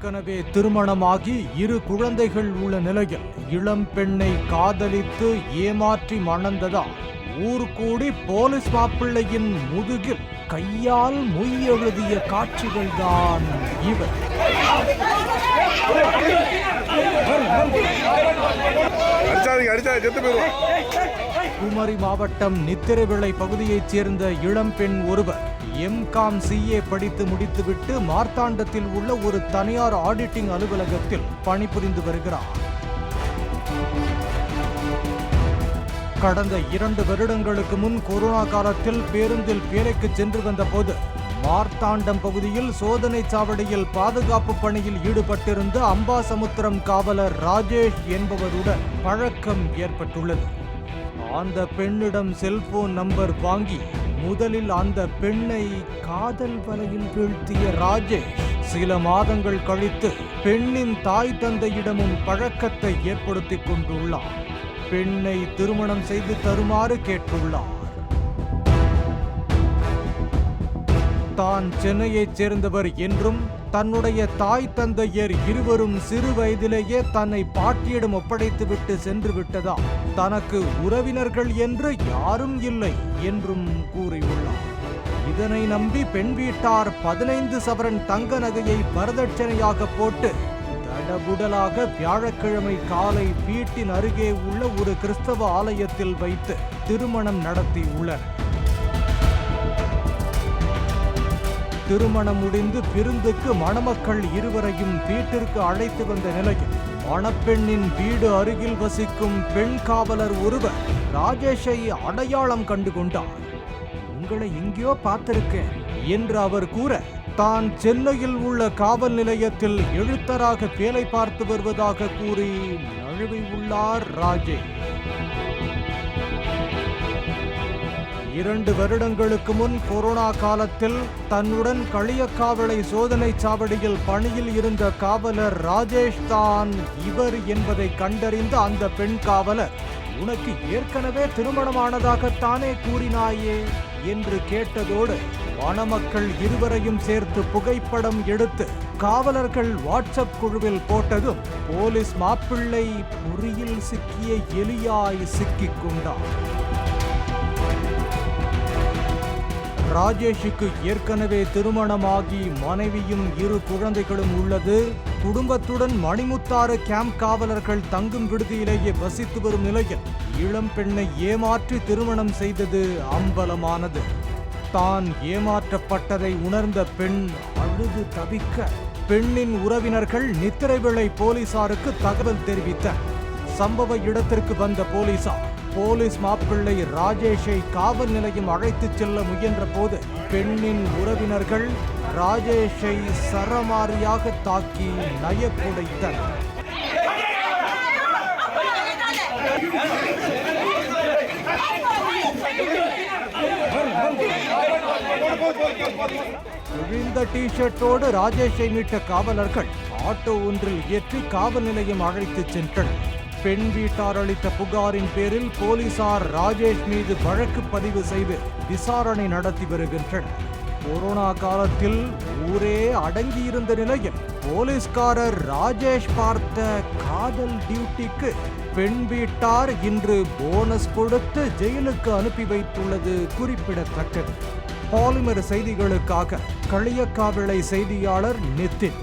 ஏற்கனவே திருமணமாகி 2 குழந்தைகள் உள்ள நிலையில் இளம் பெண்ணை காதலித்து ஏமாற்றி மணந்ததால் ஊர் கூடி போலீஸ் மாப்பிள்ளையின் முதுகில் கையால் மொய் எழுதிய காட்சிகள்தான் இவை. குமரி மாவட்டம் நித்திரவிளை பகுதியைச் சேர்ந்த இளம்பெண் ஒருவர் எம்.காம் CA படித்து முடித்துவிட்டு மார்த்தாண்டத்தில் உள்ள ஒரு தனியார் ஆடிட்டிங் அலுவலகத்தில் பணிபுரிந்து வருகிறார். கடந்த 2 வருடங்களுக்கு முன் கொரோனா காலத்தில் பேருந்தில் வேலைக்கு சென்று வந்த போது மார்த்தாண்டம் பகுதியில் சோதனை சாவடியில் பாதுகாப்பு பணியில் ஈடுபட்டிருந்த அம்பாசமுத்திரம் காவலர் ராஜேஷ் என்பவருடன் பழக்கம் ஏற்பட்டுள்ளது. அந்த பெண்ணிடம் செல்போன் நம்பர் வாங்கி முதலில் அந்த பெண்ணை காதல் வலையில் வீழ்த்திய ராஜேஷ் சில மாதங்கள் கழித்து பெண்ணின் தாய் தந்தையிடமும் பழக்கத்தை ஏற்படுத்திக் கொண்டுள்ளார். பெண்ணை திருமணம் செய்து தருமாறு கேட்டுள்ளார். தான் சென்னையைச் சேர்ந்தவர் என்றும் தன்னுடைய தாய் தந்தையர் இருவரும் சிறு வயதிலேயே தன்னை பாட்டியிடம் ஒப்படைத்துவிட்டு சென்று விட்டதால் தனக்கு உறவினர்கள் என்று யாரும் இல்லை என்றும் கூறியுள்ளார். இதனை நம்பி பெண் வீட்டார் 15 சவரன் தங்க நகையை வரதட்சணையாக போட்டு தடபுடலாக வியாழக்கிழமை காலை வீட்டின் அருகே உள்ள ஒரு கிறிஸ்தவ ஆலயத்தில் வைத்து திருமணம் நடத்தியுள்ளனர். திருமணம் முடிந்து விருந்துக்கு மணமக்கள் இருவரையும் வீட்டிற்கு அழைத்து வந்த நிலையில் மணப்பெண்ணின் வீடு அருகில் வசிக்கும் பெண் காவலர் ஒருவர் ராஜேஷை அடையாளம் கண்டு கொண்டார். உங்களை எங்கேயோ பார்த்திருக்கேன் என்று அவர் கூற, தான் சென்னையில் உள்ள காவல் நிலையத்தில் எழுத்தராக வேலை பார்த்து வருவதாக கூறி நழுவியுள்ளார் ராஜேஷ். 2 வருடங்களுக்கு முன் கொரோனா காலத்தில் தன்னுடன் களியக்காவலை சோதனை சாவடியில் பணியில் இருந்த காவலர் ராஜேஷ் தான் இவர் என்பதை கண்டறிந்த அந்த பெண் காவலர், உனக்கு ஏற்கனவே திருமணமானதாகத்தானே கூறினாயே என்று கேட்டதோடு மணமக்கள் இருவரையும் சேர்த்து புகைப்படம் எடுத்து காவலர்கள் வாட்ஸ்அப் குழுவில் போட்டதும் போலீஸ் மாப்பிள்ளை பொறியில் சிக்கிய எலியாய் சிக்கிக் கொண்டார். ராஜேஷுக்கு ஏற்கனவே திருமணமாகி மனைவியும் 2 குழந்தைகளும் உள்ளது. குடும்பத்துடன் மணிமுத்தாறு கேம்ப் காவலர்கள் தங்கும் விடுதியிலேயே வசித்து வரும் நிலையில் இளம் பெண்ணை ஏமாற்றி திருமணம் செய்தது அம்பலமானது. தான் ஏமாற்றப்பட்டதை உணர்ந்த பெண் அழுது தவிக்க பெண்ணின் உறவினர்கள் நித்திரைவிளை போலீசாருக்கு தகவல் தெரிவித்தார். சம்பவ இடத்திற்கு வந்த போலீஸ் மாப்பிள்ளை ராஜேஷை காவல் நிலையம் அழைத்துச் செல்ல முயன்ற போது பெண்ணின் உறவினர்கள் ராஜேஷை சரமாரியாக தாக்கி நயப்புடைத்தனர். விழுந்த டி-ஷர்ட்டோடு ராஜேஷை மீட்ட காவலர்கள் ஆட்டோ ஒன்றில் ஏற்றி காவல் நிலையம் அழைத்துச் சென்றனர். பெண் வீட்டார் அளித்த புகாரின் பேரில் போலீசார் ராஜேஷ் மீது வழக்கு பதிவு செய்து விசாரணை நடத்தி வருகின்றனர். கொரோனா காலத்தில் ஊரே அடங்கியிருந்த நிலையில் போலீஸ்காரர் ராஜேஷ் பார்த்த காதல் டியூட்டிக்கு பெண் வீட்டார் இன்று போனஸ் கொடுத்து ஜெயிலுக்கு அனுப்பி வைத்துள்ளது குறிப்பிடத்தக்கது. பாலிமர் செய்திகளுக்காக களியக்காவிளை செய்தியாளர் நிதின்.